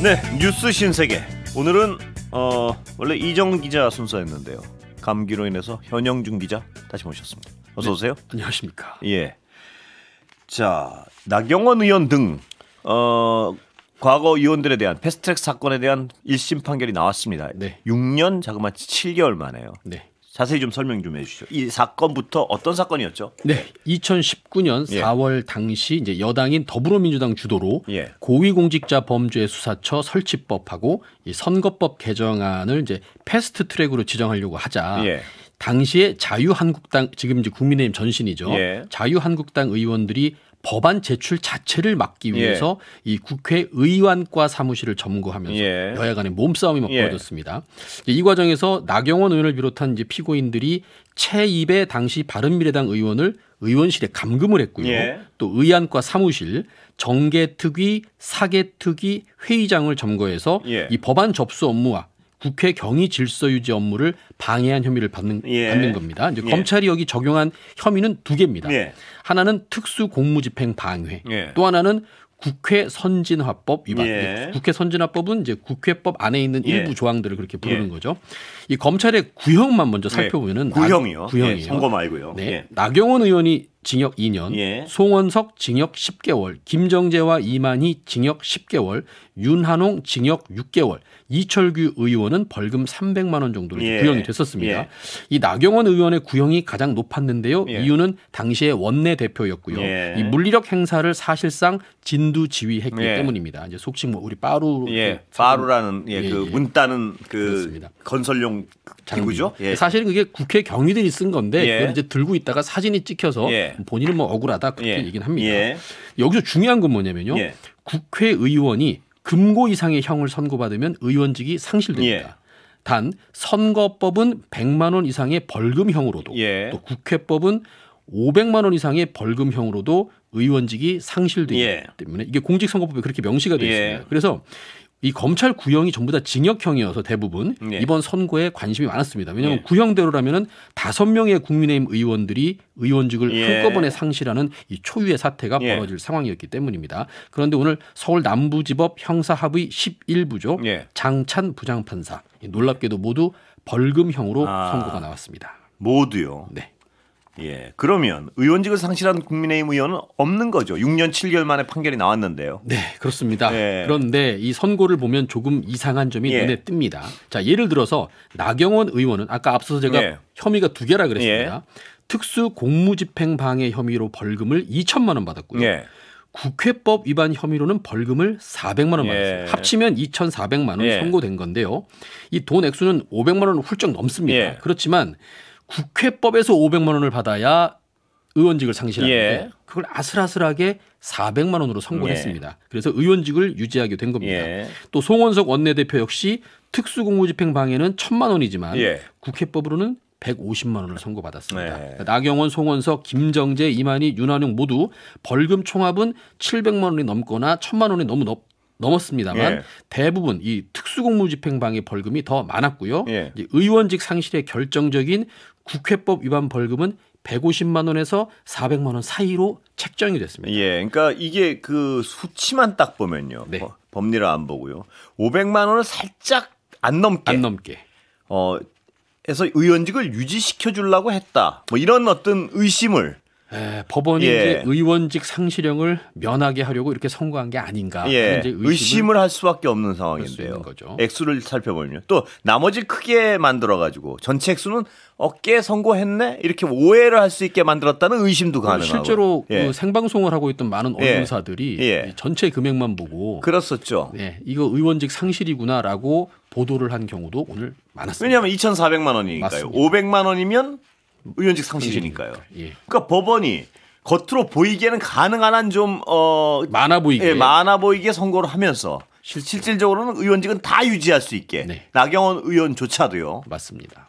네, 뉴스 신세계. 오늘은 원래 이정훈 기자 순서였는데요. 감기로 인해서 현영준 기자 다시 모셨습니다. 어서 오세요. 네, 안녕하십니까. 예. 자, 나경원 의원 등 과거 의원들에 대한 패스트트랙 사건에 대한 1심 판결이 나왔습니다. 네. 6년 자그마치 7개월 만에요. 네. 자세히 좀 설명 좀 해주시죠. 이 사건부터 어떤 사건이었죠? 네, 2019년 예. 4월 당시 이제 여당인 더불어민주당 주도로 예. 고위공직자범죄수사처 설치법하고 이 선거법 개정안을 이제 패스트트랙으로 지정하려고 하자. 예. 당시에 자유한국당 지금 이제 국민의힘 전신이죠. 예. 자유한국당 의원들이 법안 제출 자체를 막기 위해서 이 국회의원과 사무실을 점거하면서 예. 여야 간의 몸싸움이 막 예. 벌어졌습니다. 이 과정에서 나경원 의원을 비롯한 이제 피고인들이 최입의 당시 바른미래당 의원을 의원실에 감금을 했고요. 예. 또 의안과 사무실, 정개특위, 사개특위, 회의장을 점거해서 예. 이 법안 접수 업무와 국회 경위 질서 유지 업무를 방해한 혐의를 받는 겁니다. 이제 예. 검찰이 여기 적용한 혐의는 두 개입니다. 예. 하나는 특수 공무집행 방해, 예. 또 하나는 국회 선진화법 위반. 예. 국회 선진화법은 이제 국회법 안에 있는 예. 일부 조항들을 그렇게 부르는 예. 거죠. 이 검찰의 구형만 먼저 살펴보면은 구형이요. 구형이에요. 예, 선고 말고요. 네. 예. 나경원 의원이 징역 2년, 예. 송원석 징역 10개월, 김정재와 이만희 징역 10개월, 윤한홍 징역 6개월, 이철규 의원은 벌금 300만 원 정도로 예. 구형이 됐었습니다. 예. 이 나경원 의원의 구형이 가장 높았는데요. 예. 이유는 당시에 원내대표였고요. 예. 이 물리력 행사를 사실상 진두지휘했기 예. 때문입니다. 이제 속칭 뭐 우리 빠루, 예, 빠루라는 그 예. 문 따는 그 그렇습니다. 건설용 기구죠. 예. 사실은 그게 국회 경위들이 쓴 건데 예. 그걸 이제 들고 있다가 사진이 찍혀서 예. 본인은 뭐 억울하다 그렇게 예. 얘기는 합니다. 예. 여기서 중요한 건 뭐냐면요. 예. 국회의원이 금고 이상의 형을 선고받으면 의원직이 상실됩니다. 예. 단 선거법은 100만 원 이상의 벌금형으로도 예. 또 국회법은 500만 원 이상의 벌금형으로도 의원직이 상실되기 예. 때문에 이게 공직선거법에 그렇게 명시가 되어 있습니다. 예. 그래서 이 검찰 구형이 전부 다 징역형이어서 대부분 예. 이번 선고에 관심이 많았습니다. 왜냐하면 예. 구형대로라면은 5명의 국민의힘 의원들이 의원직을 예. 한꺼번에 상실하는 이 초유의 사태가 예. 벌어질 상황이었기 때문입니다. 그런데 오늘 서울 남부지법 형사합의 11부죠. 예. 장찬 부장판사 놀랍게도 모두 벌금형으로 아. 선고가 나왔습니다. 모두요. 네. 예. 그러면 의원직을 상실한 국민의힘 의원은 없는 거죠. 6년 7개월 만에 판결이 나왔는데요. 네, 그렇습니다. 예. 그런데 이 선고를 보면 조금 이상한 점이 예. 눈에 띕니다. 자, 예를 들어서 나경원 의원은 아까 앞서서 제가 예. 혐의가 두 개라 그랬습니다. 특수 공무집행 방해 혐의로 벌금을 2천만 원 받았고요. 예. 국회법 위반 혐의로는 벌금을 400만 원 예. 받았어요. 합치면 2,400만 원 예. 선고된 건데요. 이 돈 액수는 500만 원을 훌쩍 넘습니다. 예. 그렇지만 국회법에서 500만 원을 받아야 의원직을 상실하는데 예. 그걸 아슬아슬하게 400만 원으로 선고를 예. 했습니다. 그래서 의원직을 유지하게 된 겁니다. 예. 또 송원석 원내대표 역시 특수공무집행 방해는 1,000만 원이지만 예. 국회법으로는 150만 원을 선고받았습니다. 네. 그러니까 나경원, 송원석, 김정재, 이만희, 윤한용 모두 벌금 총합은 700만 원이 넘거나 1,000만 원이 넘었습니다만 예. 대부분 이 특수공무집행방해 벌금이 더 많았고요. 예. 이제 의원직 상실의 결정적인 국회법 위반 벌금은 150만 원에서 400만 원 사이로 책정이 됐습니다. 예. 그러니까 이게 그 수치만 딱 보면요. 네. 법리를 안 보고요. 500만 원을 살짝 안 넘게. 안 넘게. 해서 의원직을 유지시켜 주려고 했다. 뭐 이런 어떤 의심을 법원이 예. 이제 의원직 상실형을 면하게 하려고 이렇게 선고한 게 아닌가 하는 예. 이제 의심을 할 수밖에 없는 수 상황인데요. 있는 거죠. 액수를 살펴보면요. 또 나머지 크게 만들어 가지고 전체 액수는 어깨 선고했네 이렇게 오해를 할 수 있게 만들었다는 의심도 가능하고. 실제로 예. 그 생방송을 하고 있던 많은 예. 언론사들이 예. 이 전체 금액만 보고 그랬었죠. 네, 이거 의원직 상실이구나라고 보도를 한 경우도 오늘 많았습니다. 왜냐하면 2,400만 원이니까요. 맞습니다. 500만 원이면 의원직 상실이니까요. 예. 그러니까 법원이 겉으로 보이기에는 가능한 한 좀 많아 보이게 예, 많아 보이게 선고를 하면서 실질적으로는 의원직은 다 유지할 수 있게 네. 나경원 의원조차도요. 맞습니다.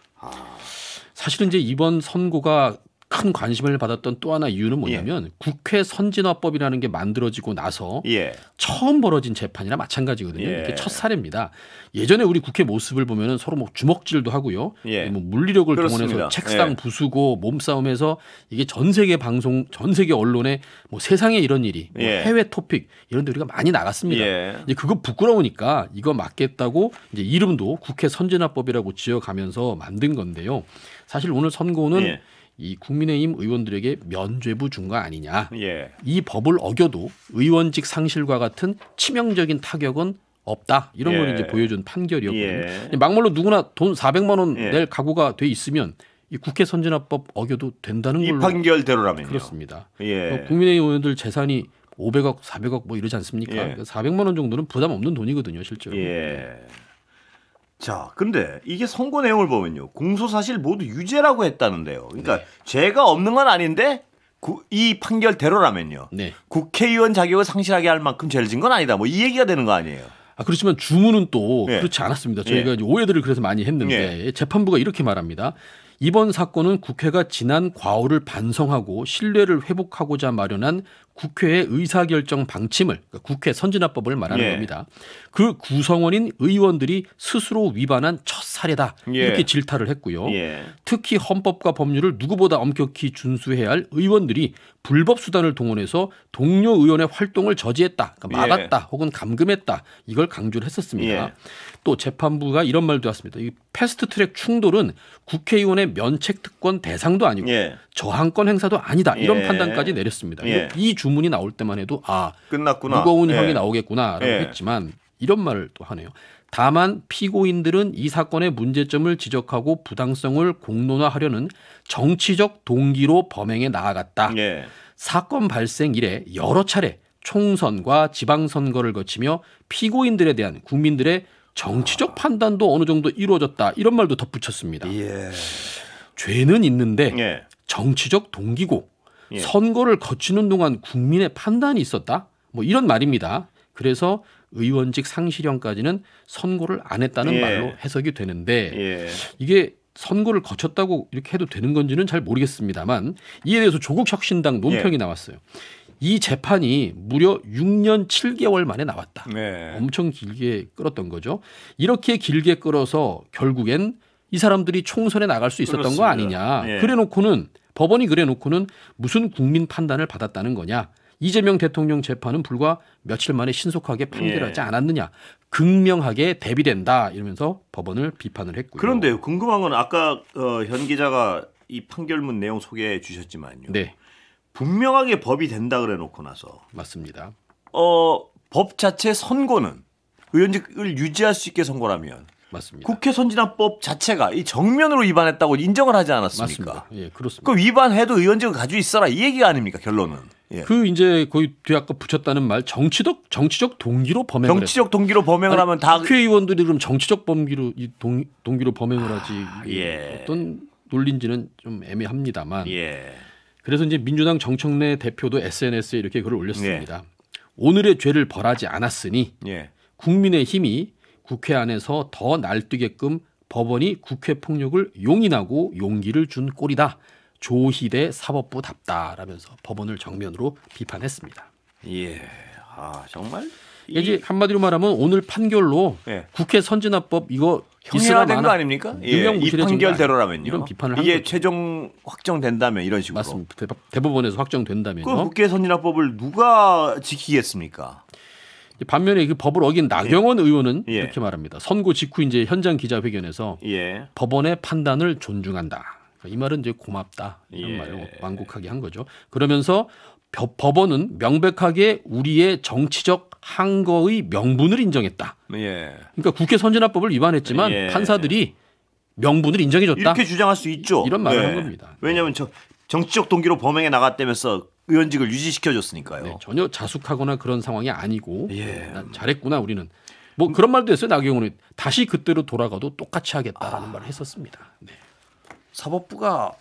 사실은 이제 이번 선고가 큰 관심을 받았던 또 하나 이유는 뭐냐면 국회 선진화법이라는 게 만들어지고 나서 예. 처음 벌어진 재판이나 마찬가지거든요. 예. 이게 첫 사례입니다. 예전에 우리 국회 모습을 보면은 서로 뭐 주먹질도 하고요. 예. 뭐 물리력을 그렇습니다. 동원해서 책상 예. 부수고 몸싸움해서 이게 전 세계 방송, 전 세계 언론에 뭐 세상에 이런 일이 뭐 예. 해외 토픽 이런 데 우리가 많이 나갔습니다. 예. 이제 그거 부끄러우니까 이거 막겠다고 이제 이름도 국회 선진화법이라고 지어가면서 만든 건데요. 사실 오늘 선고는 예. 이 국민의힘 의원들에게 면죄부 준 거 아니냐. 예. 이 법을 어겨도 의원직 상실과 같은 치명적인 타격은 없다. 이런 걸 예. 이제 보여준 판결이었거든요. 예. 막말로 누구나 돈 400만 원 예. 낼 각오가 돼 있으면 이 국회 선진화법 어겨도 된다는 이 걸로 판결대로라면요. 그렇습니다. 예. 국민의힘 의원들 재산이 500억, 400억 뭐 이러지 않습니까? 예. 400만 원 정도는 부담 없는 돈이거든요, 실제로. 예. 자, 근데 이게 선고 내용을 보면요. 공소 사실 모두 유죄라고 했다는데요. 그러니까 네. 죄가 없는 건 아닌데 이 판결대로라면요. 네. 국회의원 자격을 상실하게 할 만큼 죄를 진 건 아니다. 뭐 이 얘기가 되는 거 아니에요. 그렇지만 주문은 또 예. 그렇지 않았습니다. 저희가 이제 오해들을 그래서 많이 했는데 재판부가 이렇게 말합니다. 이번 사건은 국회가 지난 과오를 반성하고 신뢰를 회복하고자 마련한 국회의 의사결정 방침을, 그러니까 국회 선진화법을 말하는 예. 겁니다. 그 구성원인 의원들이 스스로 위반한 첫 사례다. 예. 이렇게 질타를 했고요. 예. 특히 헌법과 법률을 누구보다 엄격히 준수해야 할 의원들이 불법 수단을 동원해서 동료 의원의 활동을 저지했다, 그러니까 막았다, 혹은 감금했다, 이걸 강조를 했었습니다. 예. 또 재판부가 이런 말도 했습니다. 이 패스트트랙 충돌은 국회의원의 면책특권 대상도 아니고 예. 저항권 행사도 아니다, 이런 예. 판단까지 내렸습니다. 예. 이 주문이 나올 때만 해도 끝났구나. 무거운 예. 형이 나오겠구나라고 예. 했지만 이런 말을 또 하네요. 다만 피고인들은 이 사건의 문제점을 지적하고 부당성을 공론화하려는 정치적 동기로 범행에 나아갔다. 예. 사건 발생 이래 여러 차례 총선과 지방선거를 거치며 피고인들에 대한 국민들의 정치적 판단도 어느 정도 이루어졌다. 이런 말도 덧붙였습니다. 예. 죄는 있는데 예. 정치적 동기고 예. 선거를 거치는 동안 국민의 판단이 있었다. 뭐 이런 말입니다. 그래서 의원직 상실형까지는 선고를 안 했다는 예. 말로 해석이 되는데 예. 이게 선고를 거쳤다고 이렇게 해도 되는 건지는 잘 모르겠습니다만 이에 대해서 조국 혁신당 논평이 나왔어요. 이 재판이 무려 6년 7개월 만에 나왔다. 네. 엄청 길게 끌었던 거죠. 이렇게 길게 끌어서 결국엔 이 사람들이 총선에 나갈 수 있었던 그렇습니다. 거 아니냐. 예. 그래놓고는 법원이 그래놓고는 무슨 국민 판단을 받았다는 거냐. 이재명 대통령 재판은 불과 며칠 만에 신속하게 판결하지 예. 않았느냐. 극명하게 대비된다 이러면서 법원을 비판을 했고요. 그런데요. 궁금한 건 아까 현 기자가 이 판결문 내용 소개해 주셨지만요. 네, 분명하게 법이 된다 그래 놓고 나서 맞습니다. 법 자체 선고는 의원직을 유지할 수 있게 선고라면 맞습니다. 국회 선진화법 자체가 이 정면으로 위반했다고 인정을 하지 않았습니까? 맞습니다. 예, 그렇습니다. 그 위반해도 의원직을 가지고 있어라 이 얘기가 아닙니까 결론은? 예. 그 이제 거의 뒤에 아까 붙였다는 말 정치적 동기로 범행을 정치적 동기로 범행을 아니, 하면 다 국회의원들이 그럼 정치적 범기로 이 동기로 범행을 하지 이게 예. 어떤 논리인지는 좀 애매합니다만 예. 그래서 이제 민주당 정청래 대표도 SNS에 이렇게 글을 올렸습니다. 예. 오늘의 죄를 벌하지 않았으니 예. 국민의힘이 국회 안에서 더 날뛰게끔 법원이 국회 폭력을 용인하고 용기를 준 꼴이다. 조희대 사법부답다라면서 법원을 정면으로 비판했습니다. 예. 아 정말 이제 한마디로 말하면 오늘 판결로 예. 국회 선진화법 이거 형해화된 거 아닙니까? 예. 이 유명무실해진 거 판결대로라면요. 이런 비판을 한 이게 거죠. 최종 확정된다면 이런 식으로. 맞습니다. 대법원에서 확정된다면요. 그 국회 선진화법을 누가 지키겠습니까? 반면에 그 법을 어긴 나경원 의원은 예. 이렇게 말합니다. 선고 직후 이제 현장 기자회견에서 예. 법원의 판단을 존중한다. 이 말은 이제 고맙다 이런 예. 말을 완곡하게 한 거죠. 그러면서 법원은 명백하게 우리의 정치적 항거의 명분을 인정했다. 예. 그러니까 국회 선진화법을 위반했지만 예. 판사들이 명분을 인정해줬다. 이렇게 주장할 수 있죠. 이런 말을 네. 한 겁니다. 왜냐하면 정치적 동기로 범행에 나갔다면서 의원직을 유지시켜줬으니까요. 네, 전혀 자숙하거나 그런 상황이 아니고 예. 난 잘했구나 우리는. 뭐 그런 말도 했어요. 나경원이 다시 그때로 돌아가도 똑같이 하겠다라는 말을 했었습니다. 네. 사법부가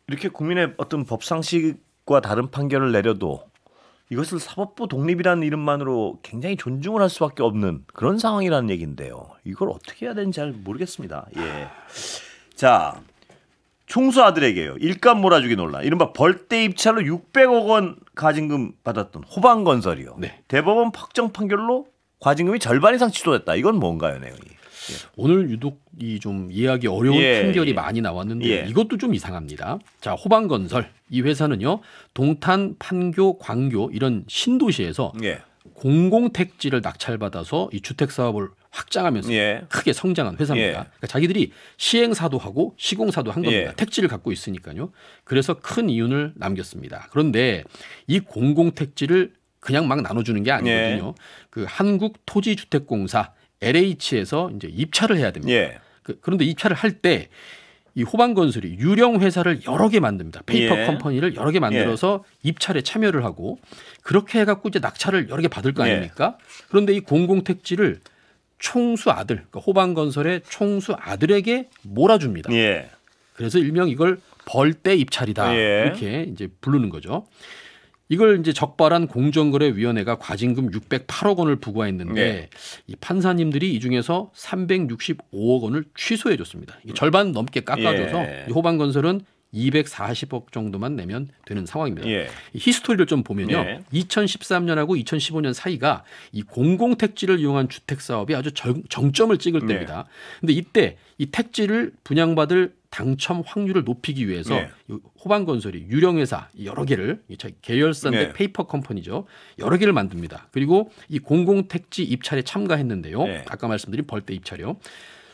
이렇게 국민의 어떤 법상식과 다른 판결을 내려도 이것을 사법부 독립이라는 이름만으로 굉장히 존중을 할 수밖에 없는 그런 상황이라는 얘기인데요. 이걸 어떻게 해야 되는지 잘 모르겠습니다. 예. 자, 총수 아들에게요. 일감 몰아주기 논란. 이른바 벌떼 입찰로 600억 원 과징금 받았던 호방건설이요. 네. 대법원 확정 판결로 과징금이 절반 이상 취소됐다. 이건 뭔가요, 내용이? 오늘 유독 이 좀 이해하기 어려운 판결이 많이 나왔는데 이것도 좀 이상합니다. 자, 호방건설 이 회사는요 동탄, 판교, 광교 이런 신도시에서 공공택지를 낙찰받아서 이 주택 사업을 확장하면서 크게 성장한 회사입니다. 그러니까 자기들이 시행사도 하고 시공사도 한 겁니다. 택지를 갖고 있으니까요. 그래서 큰 이윤을 남겼습니다. 그런데 이 공공택지를 그냥 막 나눠주는 게 아니거든요. 그 한국토지주택공사 LH에서 이제 입찰을 해야 됩니다. 그런데 입찰을 할 때 이 호방건설이 유령 회사를 여러 개 만듭니다. 페이퍼 컴퍼니를 여러 개 만들어서 입찰에 참여를 하고 그렇게 해갖고 이제 낙찰을 여러 개 받을 거 아닙니까? 그런데 이 공공택지를 총수 아들, 그러니까 호방건설의 총수 아들에게 몰아줍니다. 그래서 일명 이걸 벌떼 입찰이다 이렇게 이제 부르는 거죠. 이걸 이제 적발한 공정거래위원회가 과징금 608억 원을 부과했는데 이 판사님들이 이 중에서 365억 원을 취소해 줬습니다. 절반 넘게 깎아줘서 이 호방건설은 240억 정도만 내면 되는 상황입니다. 이 히스토리를 좀 보면요. 2013년하고 2015년 사이가 이 공공택지를 이용한 주택 사업이 아주 정점을 찍을 때입니다. 그런데 이때 이 택지를 분양받을 당첨 확률을 높이기 위해서 호방건설이 유령회사 여러 개를 계열사인데 페이퍼 컴퍼니죠. 여러 개를 만듭니다. 그리고 이 공공택지 입찰에 참가했는데요. 아까 말씀드린 벌떼 입찰이요.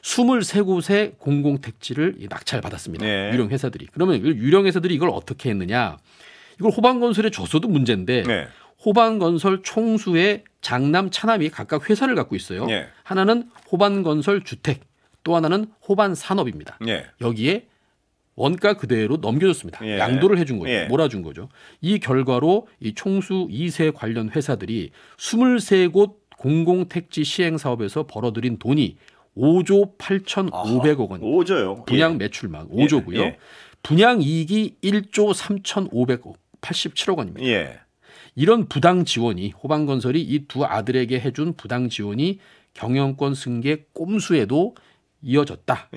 23곳의 공공택지를 낙찰받았습니다. 유령회사들이. 그러면 유령회사들이 이걸 어떻게 했느냐. 이걸 호방건설에 줬어도 문제인데 호방건설 총수의 장남 차남이 각각 회사를 갖고 있어요. 하나는 호방건설 주택 또 하나는 호반산업입니다. 여기에 원가 그대로 넘겨줬습니다. 양도를 해준 거죠. 몰아준 거죠. 이 결과로 이 총수 2세 관련 회사들이 23곳 공공택지 시행사업에서 벌어들인 돈이 5조 8,500억 원. 5조요. 분양 매출만 5조고요. 분양 이익이 1조 3,587억 원입니다. 이런 부당 지원이 호방건설이 이 두 아들에게 해준 부당 지원이 경영권 승계 꼼수에도 이어졌다.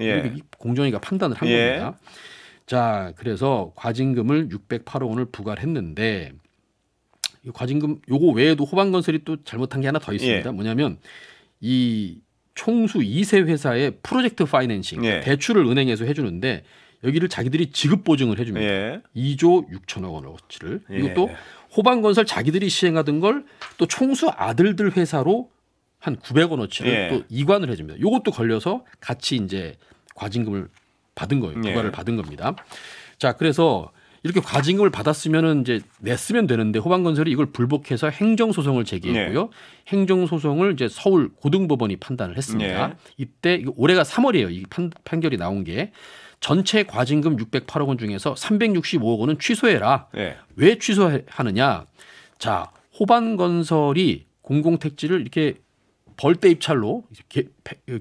공정위가 판단을 한 겁니다. 자, 그래서 과징금을 608억 원을 부과를 했는데 이 과징금 요거 외에도 호방건설이 또 잘못한 게 하나 더 있습니다. 뭐냐면 이 총수 2세 회사의 프로젝트 파이낸싱 대출을 은행에서 해주는데 여기를 자기들이 지급 보증을 해줍니다. 2조 6천억 원어치를. 이것도 호방건설 자기들이 시행하던 걸 또 총수 아들들 회사로 한 900원어치를 또 이관을 해줍니다. 이것도 걸려서 같이 이제 과징금을 받은 거예요. 부과를 받은 겁니다. 자, 그래서 이렇게 과징금을 받았으면은 이제 냈으면 되는데 호방건설이 이걸 불복해서 행정소송을 제기했고요. 행정소송을 이제 서울 고등법원이 판단을 했습니다. 이때 올해가 3월이에요. 이 판결이 나온 게 전체 과징금 608억 원 중에서 365억 원은 취소해라. 왜 취소하느냐? 자, 호반건설이 공공택지를 이렇게 벌떼 입찰로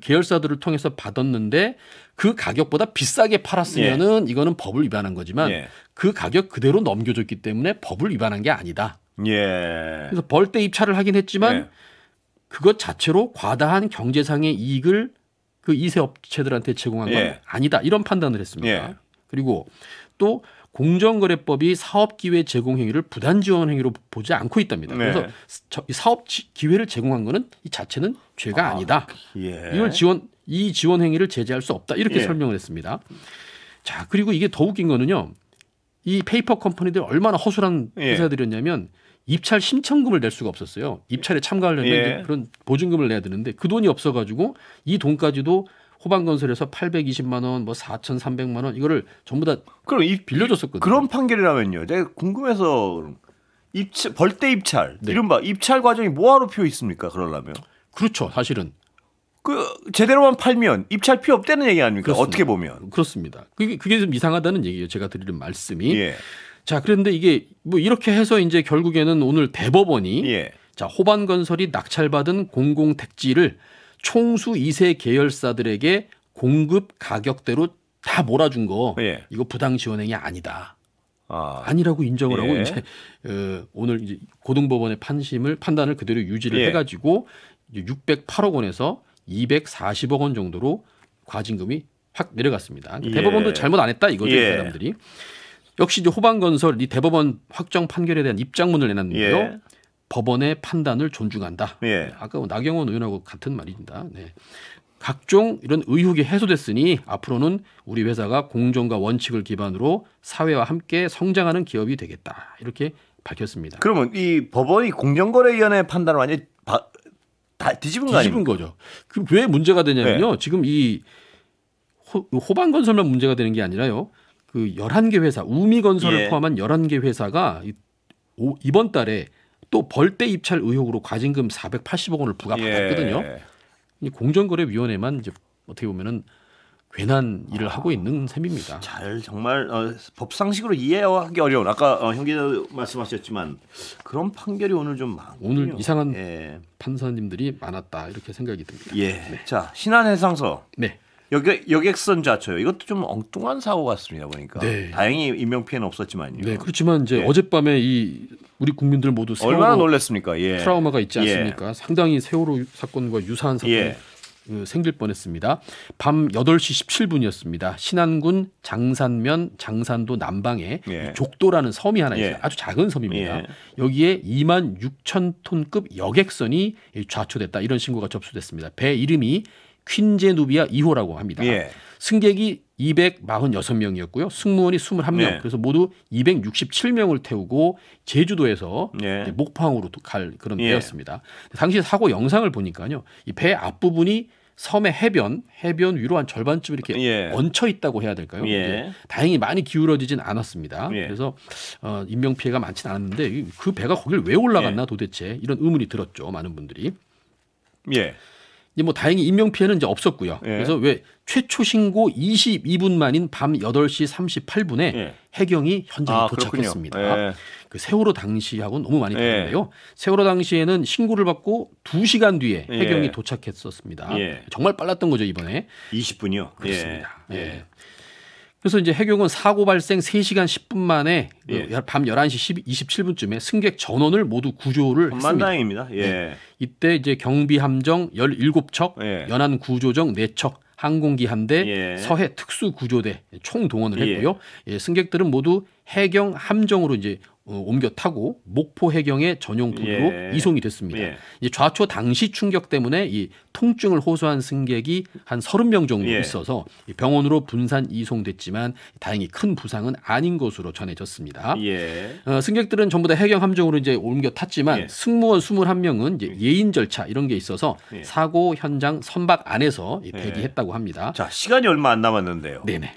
계열사들을 통해서 받았는데 그 가격보다 비싸게 팔았으면은 이거는 법을 위반한 거지만 그 가격 그대로 넘겨줬기 때문에 법을 위반한 게 아니다. 그래서 벌떼 입찰을 하긴 했지만 그것 자체로 과다한 경제상의 이익을 그 2세 업체들한테 제공한 건 아니다. 이런 판단을 했습니다. 그리고 또 공정거래법이 사업기회 제공 행위를 부단 지원 행위로 보지 않고 있답니다. 그래서 사업 기회를 제공한 거는 이 자체는 죄가 아니다. 이걸 이 지원 행위를 제재할 수 없다. 이렇게 설명을 했습니다. 자, 그리고 이게 더 웃긴 거는요. 이 페이퍼 컴퍼니들 얼마나 허술한 회사들이었냐면 입찰 신청금을 낼 수가 없었어요. 입찰에 참가하려면 그런 보증금을 내야 되는데 그 돈이 없어가지고 이 돈까지도 호방건설에서 820만 원, 뭐 4,300만 원 이거를 전부 다 그럼 빌려줬었거든요. 그런 판결이라면요. 내가 궁금해서 벌떼 입찰, 이른바 입찰 과정이 뭐하러 필요 있습니까? 그러려면. 그렇죠. 사실은. 그 제대로만 팔면 입찰 필요 없다는 얘기 아닙니까? 그렇습니다. 어떻게 보면. 그렇습니다. 그게 좀 이상하다는 얘기예요. 제가 드리는 말씀이. 자, 그런데 이게 뭐 이렇게 해서 이제 결국에는 오늘 대법원이 자, 호반건설이 낙찰받은 공공택지를 총수 2세 계열사들에게 공급 가격대로 다 몰아준 거 이거 부당 지원행위 아니다. 아니라고 인정을 하고 이제 오늘 이제 고등법원의 판단을 그대로 유지를 해가지고 608억 원에서 240억 원 정도로 과징금이 확 내려갔습니다. 예. 대법원도 잘못 안 했다 이거죠. 예. 이 사람들이. 역시 이제 호반건설 이 대법원 확정 판결에 대한 입장문을 내놨는데요. 예. 법원의 판단을 존중한다. 예. 아까 나경원 의원하고 같은 말입니다. 네. 각종 이런 의혹이 해소됐으니 앞으로는 우리 회사가 공정과 원칙을 기반으로 사회와 함께 성장하는 기업이 되겠다. 이렇게 밝혔습니다. 그러면 이 법원이 공정거래위원회 판단을 완전히 다 뒤집은 거 아닙니까? 뒤집은 거죠. 그럼 왜 문제가 되냐면요. 지금 이 호반건설만 문제가 되는 게 아니라요. 그 11개 회사, 우미건설을 예. 포함한 11개 회사가 이번 달에 또 벌떼 입찰 의혹으로 과징금 480억 원을 부과받았거든요. 예. 이 공정거래위원회만 이제 어떻게 보면은 괜한 일을 하고 있는 셈입니다. 잘 정말 법상식으로 이해하기 어려운 아까 형 기자 말씀하셨지만 그런 판결이 오늘 좀 많군요. 오늘 이상한 예. 판사님들이 많았다 이렇게 생각이 듭니다. 예. 자 신한해상서 네. 여객선 좌초요. 이것도 좀 엉뚱한 사고 같습니다 보니까. 네. 다행히 인명 피해는 없었지만요. 네, 그렇지만 이제 예. 어젯밤에 이 우리 국민들 모두 얼마나 세월호 놀랐습니까? 예. 트라우마가 있지 예. 않습니까? 상당히 세월호 사건과 유사한 사건이 예. 생길 뻔했습니다. 밤 8시 17분이었습니다. 신안군 장산면 장산도 남방에 예. 족도라는 섬이 하나 있어요. 예. 아주 작은 섬입니다. 예. 여기에 2만 6천 톤급 여객선이 좌초됐다. 이런 신고가 접수됐습니다. 배 이름이 퀸제누비아 2호라고 합니다. 예. 승객이 246명이었고요. 승무원이 21명. 예. 그래서 모두 267명을 태우고 제주도에서 예. 목포항으로 갈 그런 예. 배였습니다. 당시 사고 영상을 보니까요. 이 배 앞부분이 섬의 해변 위로 한 절반쯤 이렇게 예. 얹혀 있다고 해야 될까요? 예. 다행히 많이 기울어지진 않았습니다. 예. 그래서 인명 피해가 많지는 않았는데 그 배가 거길 왜 올라갔나 도대체 이런 의문이 들었죠. 많은 분들이. 예. 이제 뭐 다행히 인명 피해는 이제 없었고요. 예. 그래서 왜 최초 신고 22분 만인 밤 8시 38분에 예. 해경이 현장에 그렇군요. 도착했습니다. 예. 그 세월호 당시하고는 너무 많이 예. 다른데요. 세월호 당시에는 신고를 받고 2시간 뒤에 예. 해경이 도착했었습니다. 예. 정말 빨랐던 거죠 이번에. 20분이요. 그렇습니다. 예. 예. 그래서 이제 해경은 사고 발생 3시간 10분 만에 예. 밤 11시 27분쯤에 승객 전원을 모두 구조를 했습니다. 만다행입니다. 예. 네. 이때 이제 경비 함정 17척, 예. 연안 구조정 4척, 항공기 한 대, 예. 서해 특수구조대 총 동원을 예. 했고요. 예, 승객들은 모두 해경 함정으로 이제 옮겨 타고 목포 해경의 전용 도로로 예. 이송이 됐습니다. 예. 이 좌초 당시 충격 때문에 이 통증을 호소한 승객이 한 30명 정도 예. 있어서 병원으로 분산 이송됐지만 다행히 큰 부상은 아닌 것으로 전해졌습니다. 예. 승객들은 전부 다 해경 함정으로 이제 옮겨 탔지만 예. 승무원 21명은 이제 예인 절차 이런 게 있어서 예. 사고 현장 선박 안에서 대기했다고 합니다. 자 시간이 얼마 안 남았는데요. 네네.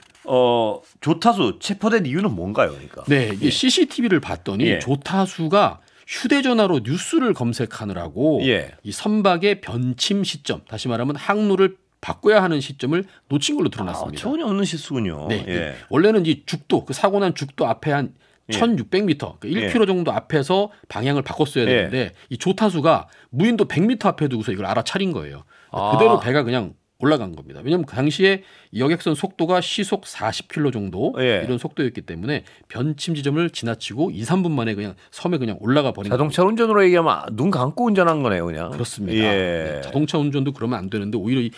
조타수 체포된 이유는 뭔가요, 그러니까? 네, 이게 CCTV를 봤더니 예. 조타수가 휴대전화로 뉴스를 검색하느라고 예. 이 선박의 변침 시점, 다시 말하면 항로를 바꿔야 하는 시점을 놓친 걸로 드러났습니다. 전혀 없는 실수군요. 네, 예. 원래는 이 죽도 그 사고 난 죽도 앞에 한 예. 1,600m, 1km 정도 앞에서 방향을 바꿨어야 예. 되는데 이 조타수가 무인도 100m 앞에 두고서 이걸 알아차린 거예요. 아. 그대로 배가 그냥 올라간 겁니다. 왜냐하면 그 당시에 이 여객선 속도가 시속 40km 정도 예. 이런 속도였기 때문에 변침 지점을 지나치고 2, 3분 만에 그냥 섬에 그냥 올라가 버린 거예요. 자동차 운전으로 얘기하면 눈 감고 운전한 거네요, 그냥. 그렇습니다. 예. 네, 자동차 운전도 그러면 안 되는데 오히려 이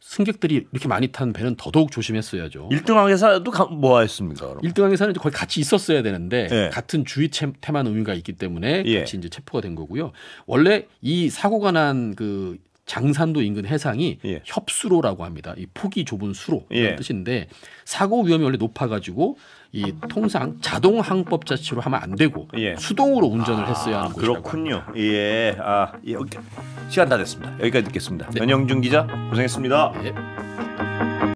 승객들이 이렇게 많이 탄 배는 더더욱 조심했어야죠. 1등 항해사도 뭐 했습니까? 그럼? 1등 항해사는 거의 같이 있었어야 되는데 예. 같은 주의 태만 의무가 있기 때문에 예. 같이 이제 체포가 된 거고요. 원래 이 사고가 난 그 장산도 인근 해상이 예. 협수로라고 합니다. 이 폭이 좁은 수로 이런 예. 뜻인데 사고 위험이 원래 높아가지고 이 통상 자동 항법 자체로 하면 안 되고 예. 수동으로 운전을 했어야 하는 곳이라고 그렇군요. 합니다. 예. 예. 시간 다 됐습니다. 여기까지 듣겠습니다. 네. 변영준 기자 고생했습니다. 예.